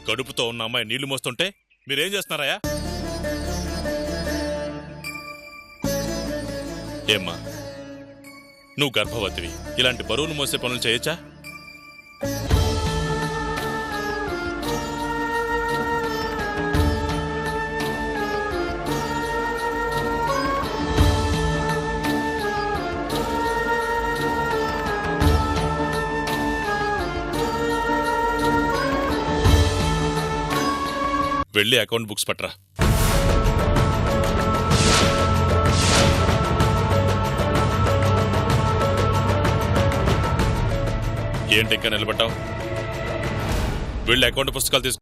కడుపుతో ఉన్న అమ్మాయి నీళ్లు మోస్తుంటే మీరేం చేస్తున్నారయ్యా? ఏమ్మా, నువ్వు గర్భవతివి, ఇలాంటి బరువులు మోసే పనులు చేయొచ్చా? వెళ్ళి అకౌంట్ బుక్స్ పట్రా. ఏంటి ఇంకా నిలబడ్డావు? వెళ్ళి అకౌంట్ పుస్తకాలు తీసు.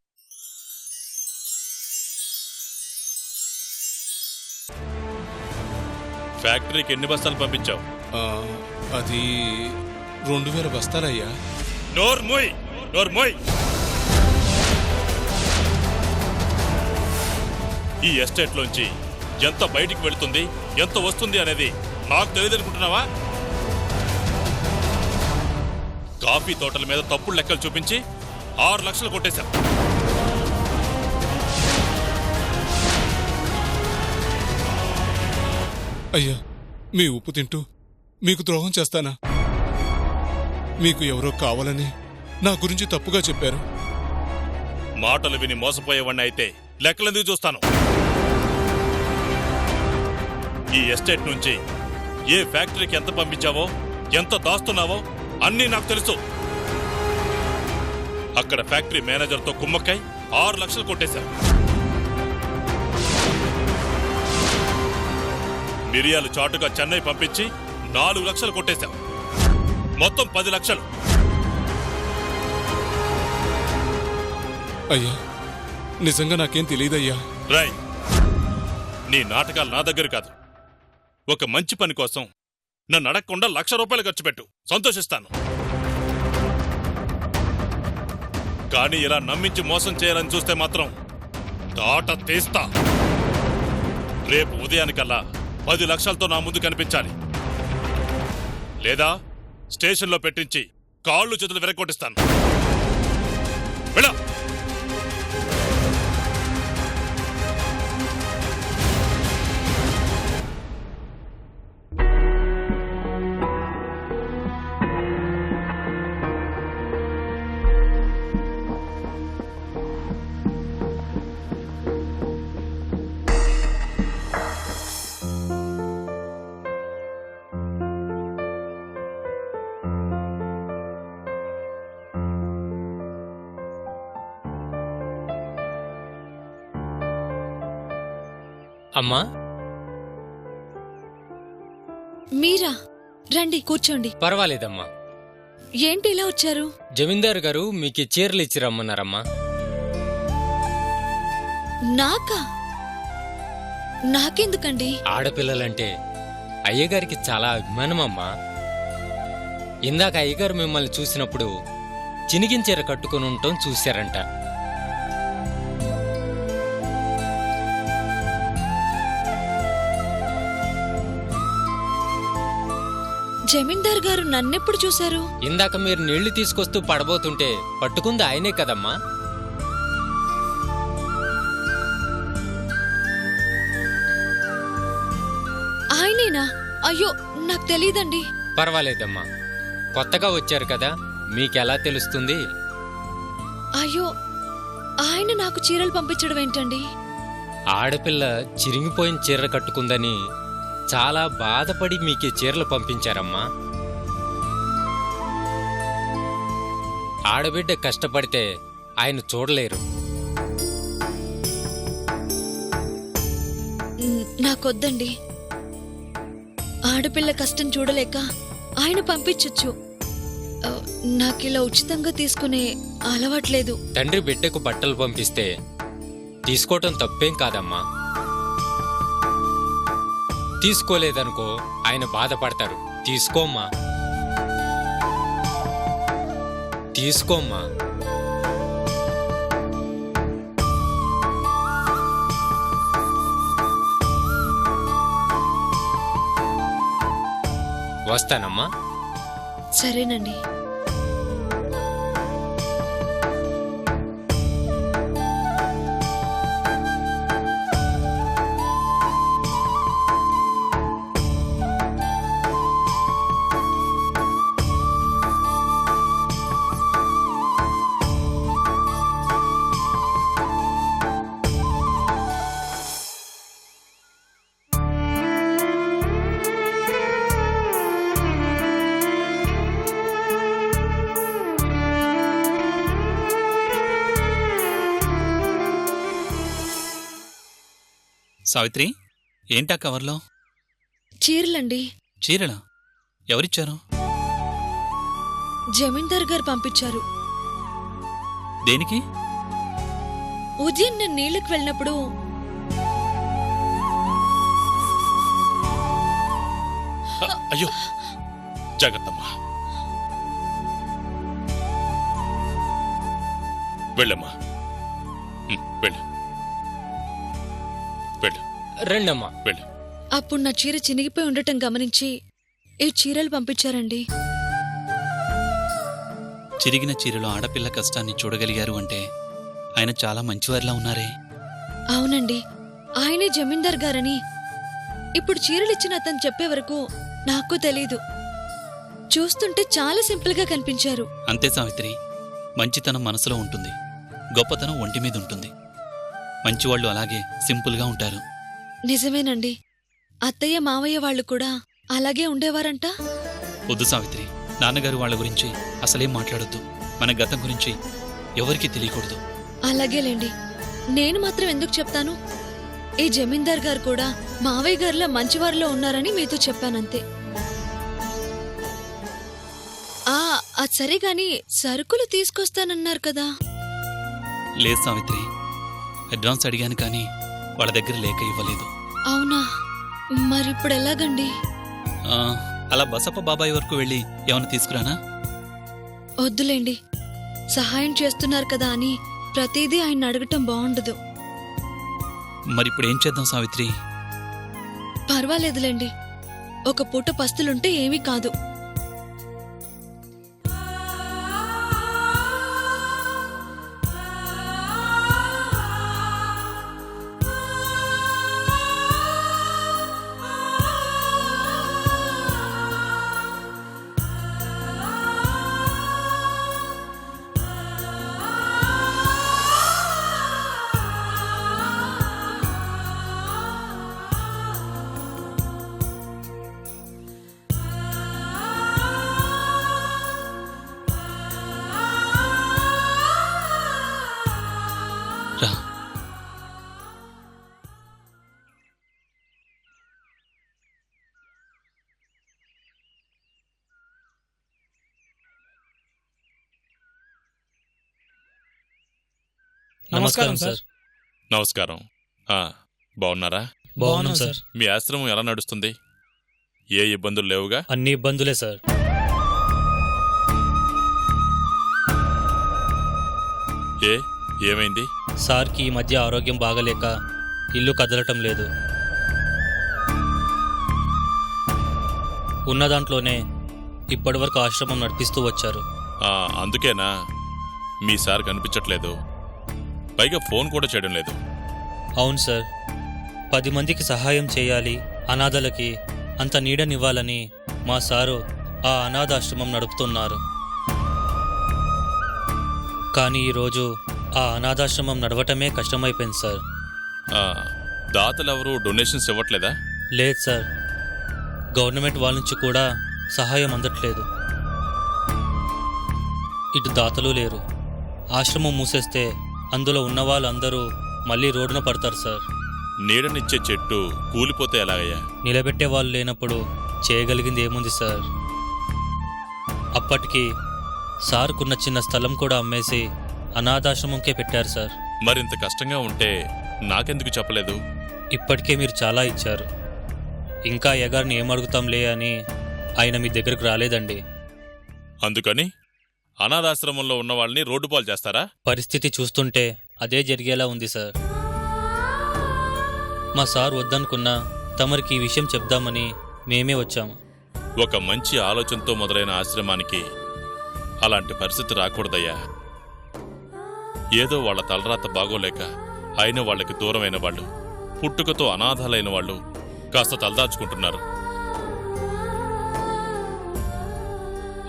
ఫ్యాక్టరీకి ఎన్ని బస్తాలు పంపించావు? అది 2000 బస్తాలయ్యా. నోర్మోయ్, నోర్మోయ్. ఈ ఎస్టేట్లోంచి ఎంత బయటికి వెళుతుంది, ఎంత వస్తుంది అనేది నాకు తెలియదనుకుంటున్నావా? కాఫీ తోటల మీద తప్పుడు లెక్కలు చూపించి 6 లక్షలు కొట్టేశాం. అయ్యా, మీ ఉప్పు తింటూ మీకు ద్రోహం చేస్తానా? మీకు ఎవరో కావాలని నా గురించి తప్పుగా చెప్పారు. మాటలు విని మోసపోయేవాడిని అయితే లెక్కలెందుకు చూస్తాను? ఈ ఎస్టేట్ నుంచి ఏ ఫ్యాక్టరీకి ఎంత పంపించావో, ఎంత దాస్తున్నావో అన్నీ నాకు తెలుసు. అక్కడ ఫ్యాక్టరీ మేనేజర్తో కుమ్మక్కై 6 లక్షలు కొట్టేశావు. మిరియాలు చాటుగా చెన్నై పంపించి 4 లక్షలు కొట్టేశావు. మొత్తం 10 లక్షలు. అయ్యా, నిజంగా నాకేం తెలియదయ్యా. రై, నీ నాటకాలు నా దగ్గర కాదు. ఒక మంచి పని కోసం నన్ను అడగకుండా 1,00,000 రూపాయలు ఖర్చు పెట్టు, సంతోషిస్తాను. కానీ ఇలా నమ్మించి మోసం చేయాలని చూస్తే మాత్రం తాట తీస్తా. రేపు ఉదయానికల్లా 10 లక్షలతో నా ముందు కనిపించాలి. లేదా స్టేషన్లో పెట్టించి కాళ్ళు చేతులు విరగొట్టిస్తాను. వెళ్ళా. అమ్మా, మీరా? రండి, కూర్చోండి. పర్వాలేదమ్మా. ఏంటి ఇలా వచ్చారు? జమీందారు గారు మీకు చీరలు ఇచ్చి రమ్మన్నారమ్మా. నాకా? నాకెందుకండి? ఆడపిల్లలంటే అయ్యగారికి చాలా అభిమానమమ్మా. ఇందాక అయ్యగారు మిమ్మల్ని చూసినప్పుడు చినిగిన చీర కట్టుకుని ఉండటం చూశారంట. జమీందార్ గారు నన్నెప్పుడు చూశారు? ఇందాక మీరు నీళ్లు తీసుకొస్తూ పడబోతుంటే పట్టుకుంది ఆయనే కదమ్మా. ఆయనేనా? అయ్యో, నాకు తెలీదండి. పర్వాలేదమ్మా, కొత్తగా వచ్చారు కదా, మీకెలా తెలుస్తుంది? అయ్యో, ఆయన నాకు చీరలు పంపించడం ఏంటండి? ఆడపిల్ల చిరిగిపోయిన చీర కట్టుకుందని చాలా బాధపడి మీకే చీరలు పంపించారమ్మా. ఆడబిడ్డ కష్టపడితే ఆయన చూడలేరు. నాకొద్దండి. ఆడపిల్ల కష్టం చూడలేక ఆయన పంపించొచ్చు. నాకిలా ఉచితంగా తీసుకునే అలవాట్లేదు. తండ్రి బిడ్డకు బట్టలు పంపిస్తే తీసుకోవటం తప్పేం కాదమ్మా. తీసుకోలేదనుకో ఆయన బాధపడతారు. తీసుకోమ్మా, తీసుకోమ్మా. వస్తానమ్మా. సరేనండి. సావిత్రి, ఏంటా కవర్లో? చీరలండి. చీరలా? ఎవరిచ్చారు? జమీందార్ గారు పంపించారు. దేనికి? ఉదయం నేను నీళ్ళకి వెళ్ళినప్పుడు అయ్యో జాగ్రత్తమ్మా. వెళ్ళమ్మా. వెళ్ళు వెళ్ళు రండమ్మా. వెళ్ళు. అప్పుడు నా చీర చినిగిపోయి ఉండటం గమనించి ఈ చీరలు పంపించారండి. చిరిగిన చీరలో ఆడపిల్ల కష్టాన్ని చూడగలిగారు అంటే ఆయన చాలా మంచివారిలా ఉన్నారే. అవునండి, ఆయనే జమీందార్ గారని ఇప్పుడు చీరలిచ్చిన అతను చెప్పే వరకు నాకు తెలీదు. చూస్తుంటే చాలా సింపుల్ గా కనిపించారు. అంతే సావిత్రి, మంచితనం మనసులో ఉంటుంది, గొప్పతనం ఒంటి మీద ఉంటుంది. మంచివాళ్ళు అలాగే సింపుల్గా ఉంటారు. నిజమేనండి, అత్తయ్య మావయ్య వాళ్ళు కూడా అలాగే ఉండేవారంట. వద్దు సావిత్రి, నాన్నగారు వాళ్ళ గురించి అసలేం మాట్లాడొద్దు. మన గతం గురించి ఎవరికీ తెలియకూడదు. అలాగేలేండి, నేను మాత్రం ఎందుకు చెప్తాను? ఈ జమీందార్ గారు కూడా మావయ్య గారిలా మంచివారిలో ఉన్నారని మీతో చెప్పానంతే. అది సరే గాని సరుకులు తీసుకొస్తానన్నారు కదా? లేదు సావిత్రి, అడ్వాన్స్ అడిగాను కానీ వాళ్ళ దగ్గర లేక ఇవ్వలేదు. అవునా? మరిప్పుడు ఎలాగండి? అలా బసప్ప బాబాయ్ వరకు వెళ్ళి ఏమైనా తీసుకురానా? వద్దులేండి, సహాయం చేస్తున్నారు కదా అని ప్రతిదీ ఆయన అడగటం బాగుండదు. మరిప్పుడు ఏం చేద్దాం సావిత్రి? పర్వాలేదులేండి, ఒక పూట పస్తులుంటే ఏమీ కాదు. రా. నమస్కారం సార్. నమస్కారం. బాగున్నారా? బాగున్నాం సార్. మీ ఆశ్రమం ఎలా నడుస్తుంది? ఏ ఇబ్బందులు లేవుగా? అన్ని ఇబ్బందులే సార్. ఏమైంది? సార్కి ఈ మధ్య ఆరోగ్యం బాగలేక ఇల్లు కదలటం లేదు. ఉన్న దాంట్లోనే ఇప్పటివరకు ఆశ్రమం నడిపిస్తూ వచ్చారు. అందుకేనా మీ సార్ కనిపించట్లేదు? పైగా ఫోన్ కూడా చేయడం లేదు. అవును సార్, 10 మందికి సహాయం చేయాలి, అనాథలకి అంత నీడనివ్వాలని మా సారు ఆ అనాథాశ్రమం నడుపుతున్నారు. కానీ ఈరోజు ఆ అనాథాశ్రమం నడవటమే కష్టమైపోయింది సార్. దాతలెవరూ డొనేషన్స్ ఇవ్వట్లేదా? లేదు సార్, గవర్నమెంట్ వాళ్ళ నుంచి కూడా సహాయం అందట్లేదు. ఇటు దాతలు లేరు. ఆశ్రమం మూసేస్తే అందులో ఉన్న వాళ్ళందరూ మళ్ళీ రోడ్డున పడతారు సార్. నీడనిచ్చే చెట్టు కూలిపోతే ఎలాగయ్యా? నిలబెట్టే వాళ్ళు లేనప్పుడు చేయగలిగింది ఏముంది సార్? అప్పటికి సార్కున్న చిన్న స్థలం కూడా అమ్మేసి అనాథాశ్రమంకే పెట్టారు సార్. మరింత కష్టంగా ఉంటే నాకెందుకు చెప్పలేదు? ఇప్పటికే మీరు చాలా ఇచ్చారు, ఇంకా అయ్యగారిని ఏమడుగుతాంలే అని ఆయన మీ దగ్గరకు రాలేదండి. అందుకని అనాథాశ్రమంలో ఉన్న వాళ్ళని రోడ్డుపాలు చేస్తారా? పరిస్థితి చూస్తుంటే అదే జరిగేలా ఉంది సార్. మా సార్ వద్దనుకున్నా తమరికి ఈ విషయం చెప్దామని మేమే వచ్చాము. ఒక మంచి ఆలోచనతో మొదలైన ఆశ్రమానికి అలాంటి పరిస్థితి రాకూడదయ్యా. ఏదో వాళ్ల తలరాత బాగోలేక అయిన వాళ్ళకి దూరమైన వాళ్ళు, పుట్టుకతో అనాథాలైన వాళ్ళు కాస్త తలదాచుకుంటున్నారు.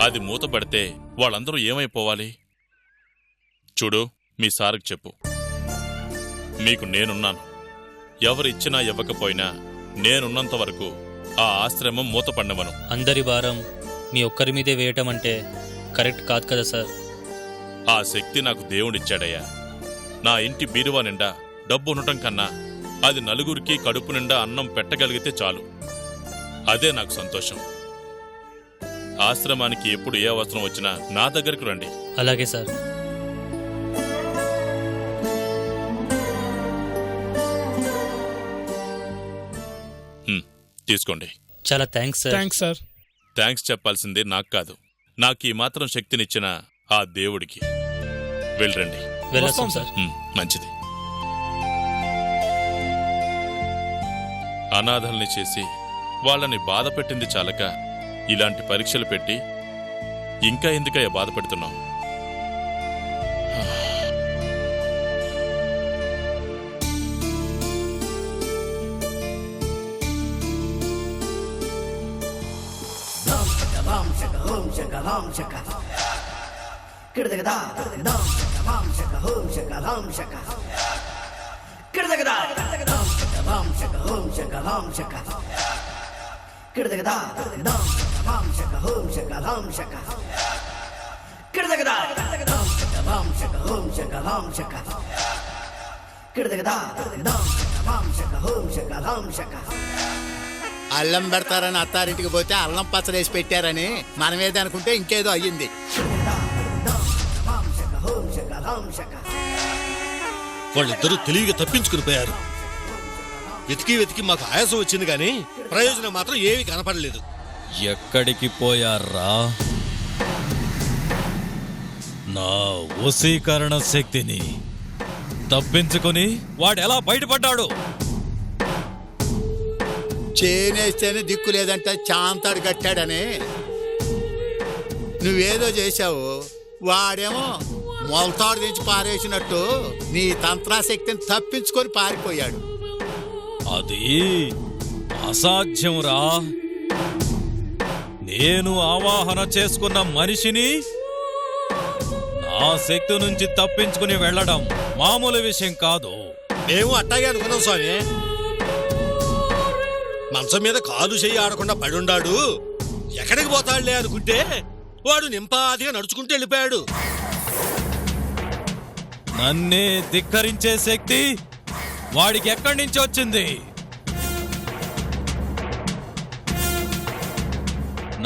అది మూతపడితే వాళ్ళందరూ ఏమైపోవాలి? చూడు, మీ సార్కి చెప్పు, మీకు నేనున్నాను. ఎవరిచ్చినా ఇవ్వకపోయినా నేనున్నంత వరకు ఆ ఆశ్రమం మూతపడినవను. అందరి భారం మీ ఒక్కరి మీదే వేయటం అంటే కరెక్ట్ కాదు కదా సార్. ఆ శక్తి నాకు దేవుడిచ్చాడయ్యా. నా ఇంటి బీరువా నిండా డబ్బు ఉండటం కన్నా అది నలుగురికి కడుపు నిండా అన్నం పెట్టగలిగితే చాలు. అదే నాకు సంతోషం. ఆశ్రమానికి ఎప్పుడు ఏ అవసరం వచ్చినా నా దగ్గరకు రండి. అలాగే సార్. తీసుకోండి. చాలా thanks sir. Thanks sir. Thanks చెప్పాల్సిందే నాకు కాదు, నాకు ఈ మాత్రం శక్తినిచ్చిన ఆ దేవుడికి. వెళ్ళరండి. వెళ్ళొస్తాం సార్. మంచిది. అనాథల్ని చేసి వాళ్ళని బాధ పెట్టింది చాలక ఇలాంటి పరీక్షలు పెట్టి ఇంకా ఎందుకయ్యా బాధ పెడుతున్నావు? అల్లం పెడతారని అత్తారింటికి పోతే అల్లం పచ్చడేసి పెట్టారని మనమేది అనుకుంటే ఇంకేదో అయ్యింది. వాళ్ళిద్దరూ తెలివిగా తప్పించుకుని పోయారు. వెతికి వెతికి మాకు ఆయాసం వచ్చింది కానీ ప్రయోజనం మాత్రం ఏమీ కనపడలేదు. ఎక్కడికి పోయారా? నా వశీకరణ శక్తిని తప్పించుకొని వాడెలా బయటపడ్డాడు? చేనేస్తేనే దిక్కు లేదంటే చాంతాడు కట్టాడని నువ్వేదో చేశావు, వాడేమో మొలతాడు దించి పారేసినట్టు నీ తంత్రాశక్తిని తప్పించుకొని పారిపోయాడు. అది అసాధ్యంరా. నేను ఆవాహన చేసుకున్న మనిషిని నా శక్తి నుంచి తప్పించుకుని వెళ్ళడం మామూలు విషయం కాదు. మేము అట్టాగే అనుకున్నాం స్వామి. మంచం మీద కాలు చెయ్యి ఆడకుండా పడుండాడు, ఎక్కడికి పోతాడులే అనుకుంటే వాడు నింపాదిగా నడుచుకుంటూ వెళ్ళిపోయాడు. నన్నే ధిక్కరించే శక్తి వాడికి ఎక్కడి నుంచి వచ్చింది?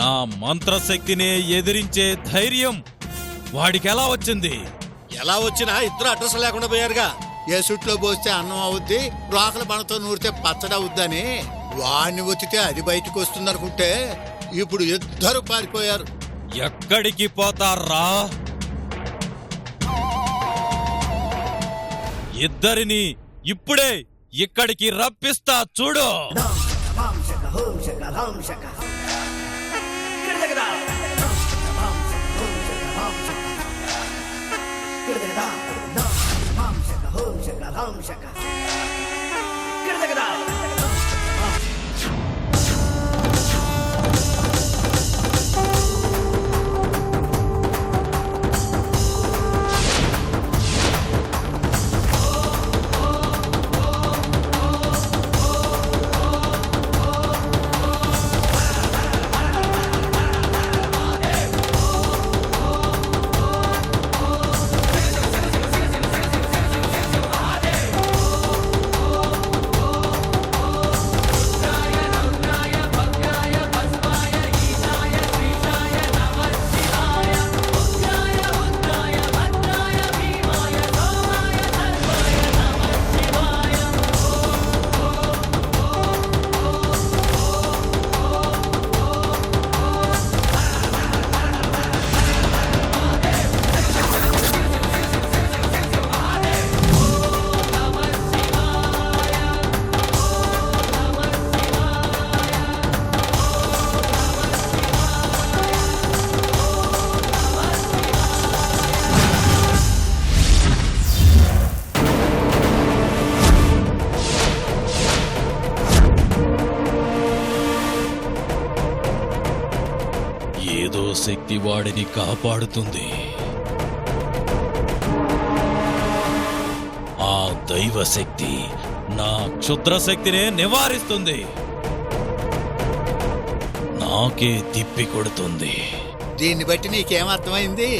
నా మంత్రశక్తినే ఎదిరించే ధైర్యం వాడికి ఎలా వచ్చింది? ఎలా వచ్చినా ఇద్దరు అడ్రస్ లేకుండా పోయారుగా. ఏ సుట్లో పోస్తే అన్నం అవుద్ది, రోకల బణతో నూరితే పచ్చడవుద్దని వాడిని ఒత్తితే అది బయటకు వస్తుందనుకుంటే ఇప్పుడు ఇద్దరు పారిపోయారు. ఎక్కడికి పోతారా? ఇద్దరిని ఇప్పుడే ఇక్కడికి రప్పిస్తా చూడు. ఏదో శక్తి వాడిని కాపాడుతుంది. ఆ దైవ శక్తి నా క్షుద్ర శక్తినే నివారిస్తుంది, నాకే తిప్పి కొడుతుంది. దీన్ని బట్టి నీకేమర్థమైంది?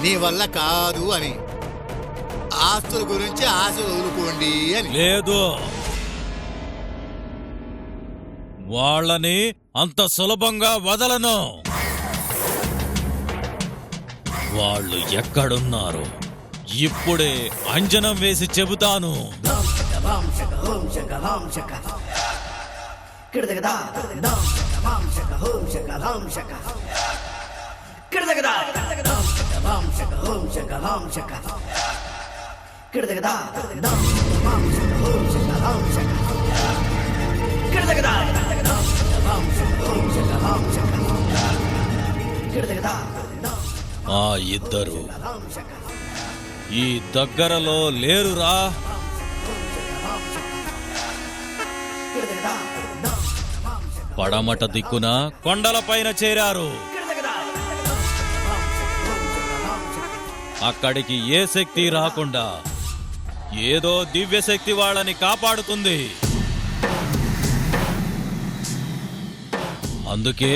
నీ వల్ల కాదు అని. ఆస్తుల గురించి ఆశ వదులుకోండి అని. లేదు, వాళ్ళని అంత సులభంగా వదలను. వాళ్ళు ఎక్కడున్నారు ఇప్పుడే అంజనం వేసి చెబుతాను. ఆ ఇద్దరు ఈ దగ్గరలో లేరురా. పడమట దిక్కున కొండలపైన చేరారు. అక్కడికి ఏ శక్తి రాకుండా ఏదో దివ్య శక్తి వాళ్ళని కాపాడుతుంది. అందుకే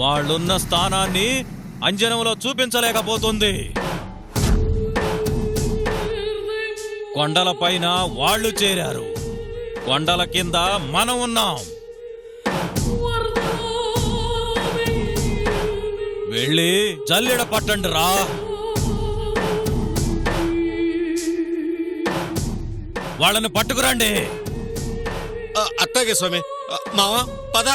వాళ్ళున్న స్థానాన్ని అంజనంలో చూపించలేకపోతుంది. కొండలపైన వాళ్ళు చేరారు, కొండల కింద మనం ఉన్నాం. వెళ్ళి జల్లెడ పట్టండి రా. వాళ్ళని పట్టుకురండి. అట్టాగే స్వామి. మావా పద.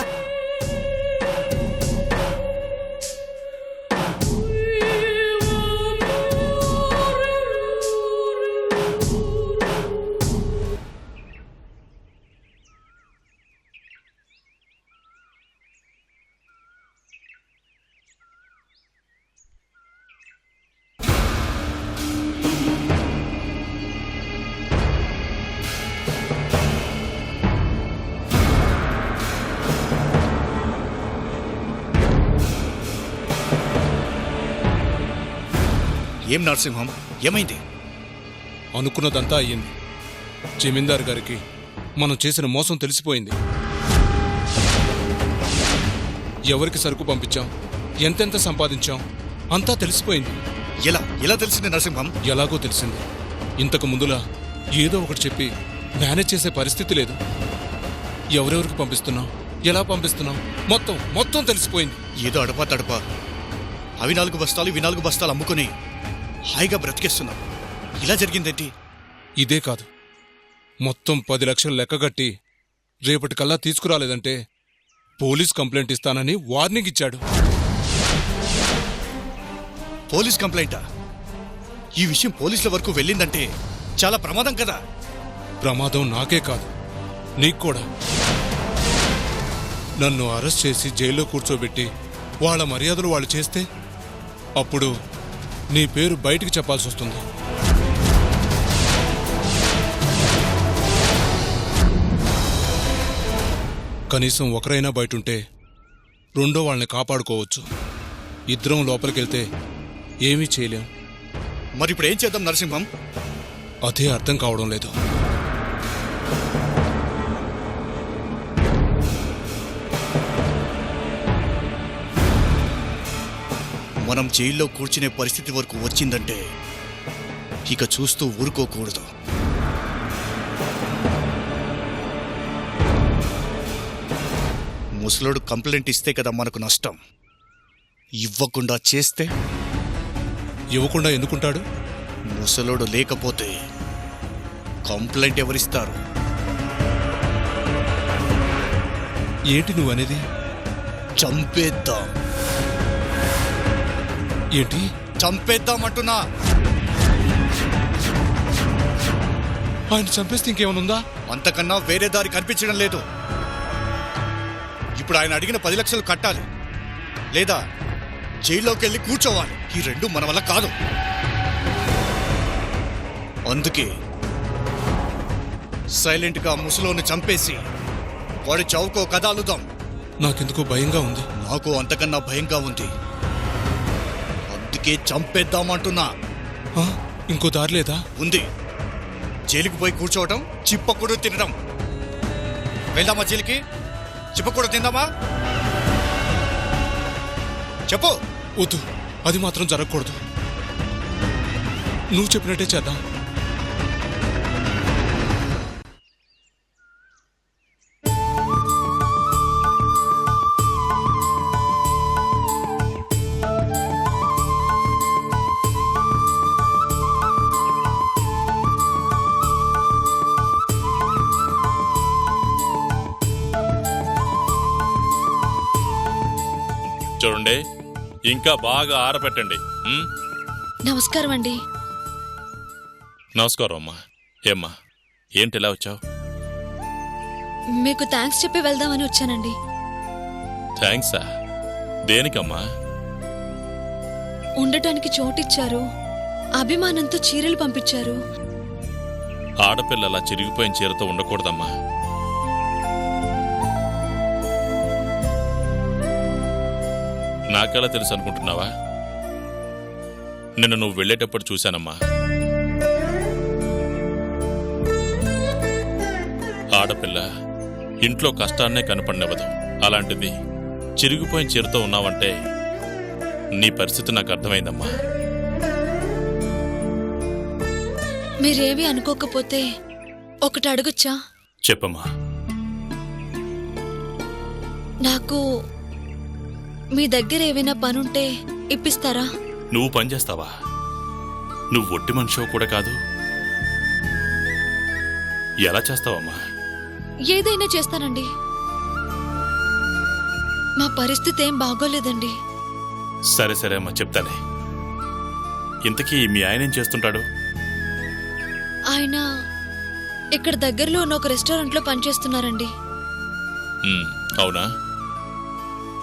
ఏం నరసింహం, ఏమైంది? అనుకున్నదంతా అయ్యింది. జమీందార్ గారికి మనం చేసిన మోసం తెలిసిపోయింది. ఎవరికి సరుకు పంపించాం, ఎంతెంత సంపాదించాం అంతా తెలిసిపోయింది. ఎలా తెలిసింది నరసింహం? ఎలాగో తెలిసింది. ఇంతకు ముందులా ఏదో ఒకటి చెప్పి మేనేజ్ చేసే పరిస్థితి లేదు. ఎవరెవరికి పంపిస్తున్నాం, ఎలా పంపిస్తున్నాం మొత్తం తెలిసిపోయింది. ఏదో అడపా తడపా అవి 4 బస్తాలు ఇవి 4 బస్తాలు అమ్ముకుని హాయిగా బ్రతికేస్తున్నాం. ఇలా జరిగిందేంటి? ఇదే కాదు, మొత్తం 10 లక్షలు లెక్కగట్టి రేపటికల్లా తీసుకురాలేదంటే పోలీస్ కంప్లైంట్ ఇస్తానని వార్నింగ్ ఇచ్చాడు. పోలీస్ కంప్లైంటా? ఈ విషయం పోలీసుల వరకు వెళ్ళిందంటే చాలా ప్రమాదం కదా. ప్రమాదం నాకే కాదు, నీకు కూడా. నన్ను అరెస్ట్ చేసి జైల్లో కూర్చోబెట్టి వాళ్ళ మర్యాదలు వాళ్ళు చేస్తే అప్పుడు నీ పేరు బయటికి చెప్పాల్సి వస్తుంది. కనీసం ఒకరైనా బయటుంటే రెండో వాళ్ళని కాపాడుకోవచ్చు. ఇద్దరం లోపలికెళ్తే ఏమీ చేయలేం. మరి ఇప్పుడు ఏం చేద్దాం నరసింహం? అదే అర్థం కావడం లేదు. మనం జైల్లో కూర్చునే పరిస్థితి వరకు వచ్చిందంటే ఇక చూస్తూ ఊరుకోకూడదు. ముసలోడు కంప్లైంట్ ఇస్తే కదా మనకు నష్టం. ఇవ్వకుండా చేస్తే? ఇవ్వకుండా ఎందుకుంటాడు? ముసలోడు లేకపోతే కంప్లైంట్ ఎవరిస్తారు? ఏంటి నువ్వనేది? చంపేద్దాం. ఏంటి? చంపేద్దామంటున్నా. ఆయన చంపేస్తే ఇంకేమనుందా? అంతకన్నా వేరే దారి కనిపించడం లేదు. ఇప్పుడు ఆయన అడిగిన 10 లక్షలు కట్టాలి, లేదా జైల్లోకి వెళ్ళి కూర్చోవాలి. ఈ రెండు మన వల్ల కాదు. అందుకే సైలెంట్గా ముసలోని చంపేసి వాడి చౌకో కదాలుదాం. నాకెందుకో భయంగా ఉంది. నాకు అంతకన్నా భయంగా ఉంది. అందుకే చంపేద్దామంటున్నా. ఇంకో దారి లేదా? ఉంది. జైలుకి పోయి కూర్చోవటం, చిప్పకూడు తినడం. వెళ్దామా జైలుకి? చిప్పకూడు తిందామా? చెప్పు. వద్దు, అది మాత్రం జరగకూడదు. నువ్వు చెప్పినట్టే చేద్దాం. చూడండి, ఇంకా బాగా ఆరపెట్టండి. ఉమ్? నమస్కారం అండి. నమస్కారం అమ్మా. ఏమ్మా, ఏంటి ఇలా వచ్చావు? మీకు థ్యాంక్స్ చెప్పి వెళ్దామని వచ్చానండి. థ్యాంక్సా? దేనికమ్మా? ఉండటానికి చోటిచ్చారు, అభిమానంతో చీరలు పంపించారు. ఆడపిల్ల అలా చిరిగిపోయిన చీరతో ఉండకూడదమ్మా. నాకెలా తెలుసు అనుకుంటున్నావా? నిన్ను నువ్వు వెళ్ళేటప్పుడు చూశానమ్మా. ఆడపిల్ల ఇంట్లో కష్టాన్నే కనపడినవ్వదు. అలాంటిది చిరిగిపోయిన చీరతో ఉన్నావంటే నీ పరిస్థితి నాకు అర్థమైందమ్మా. మీరేమీ అనుకోకపోతే ఒకటి అడగొచ్చా? చెప్పమ్మా. నాకు మీ దగ్గర ఏవైనా పనుంటే ఇప్పిస్తారా? నువ్వు పనిచేస్తావా? నువ్వు ఒట్టి మనిషివి కూడా కాదు. ఎలా చేస్తావమ్మా? ఏదైనా చేస్తానండి. మా పరిస్థితి ఏం బాగోలేదండి. సరే సరే అమ్మా, చెప్తానే. ఇంతకీ మీ ఆయన ఏం చేస్తుంటాడు? ఆయన ఇక్కడ దగ్గరలో ఉన్న ఒక రెస్టారెంట్లో పనిచేస్తున్నారండి. అవునా?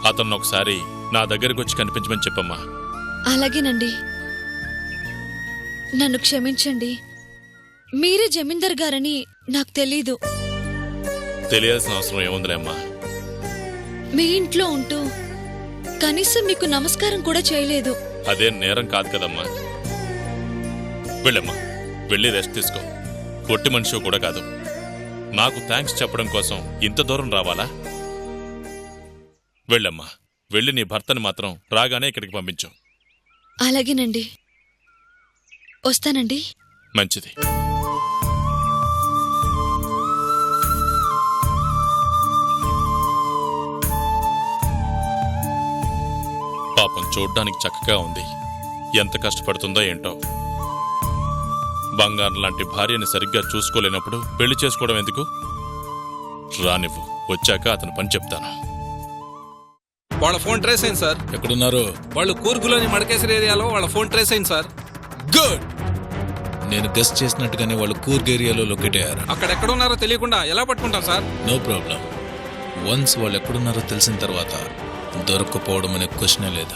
అతను ఒకసారి నా దగ్గరకు వచ్చి కనిపించమని చెప్పమ్మా. అలాగేనండి. నన్ను క్షమించండి. మీరే జమీందార్ గారని నాకు తెలీదు. తెలియాల్సిన అవసరం ఏముందిలే అమ్మా. మీ ఇంట్లో ఉంటూ కనీసం మీకు నమస్కారం కూడా చేయలేదు. అదేం నేరం కాదు కదమ్మా. వెళ్ళమ్మా, వెళ్ళి రెస్ట్ తీసుకో. ఒట్టి మనిషి కూడా కాదు. నాకు థ్యాంక్స్ చెప్పడం కోసం ఇంత దూరం రావాలా? వెళ్ళమ్మా, వెళ్ళి నీ భర్తని మాత్రం రాగానే ఇక్కడికి పంపించు. అలాగేనండి. వస్తానండి. మంచిది. పాపం చూడ్డానికి చక్కగా ఉంది. ఎంత కష్టపడుతుందో ఏంటో. బంగారం లాంటి భార్యని సరిగ్గా చూసుకోలేనప్పుడు పెళ్లి చేసుకోవడం ఎందుకు? రానివ్వు, వచ్చాక అతను పని చెప్తాను. వాళ్ళ ఫోన్ ట్రేస్ అయింది సార్. ఎక్కడున్నారు? వాళ్ళు కూర్గులోని మడకేశ్వర ఏరియాలో వాళ్ళ ఫోన్ ట్రేస్ అయింది సార్. గుడ్. నేను గెస్ట్ చేసినట్టుగానే వాళ్ళు కూర్గ్ ఏరియాలో లొకేట్ అయ్యారు. అక్కడ ఎక్కడున్నారో తెలియకుండా ఎలా పట్టుకుంటాం సార్? No problem. వన్స్ వాళ్ళు ఎక్కడున్నారో తెలిసిన తర్వాత దొరక్కపోవడం అనే క్వశ్చనే లేదు.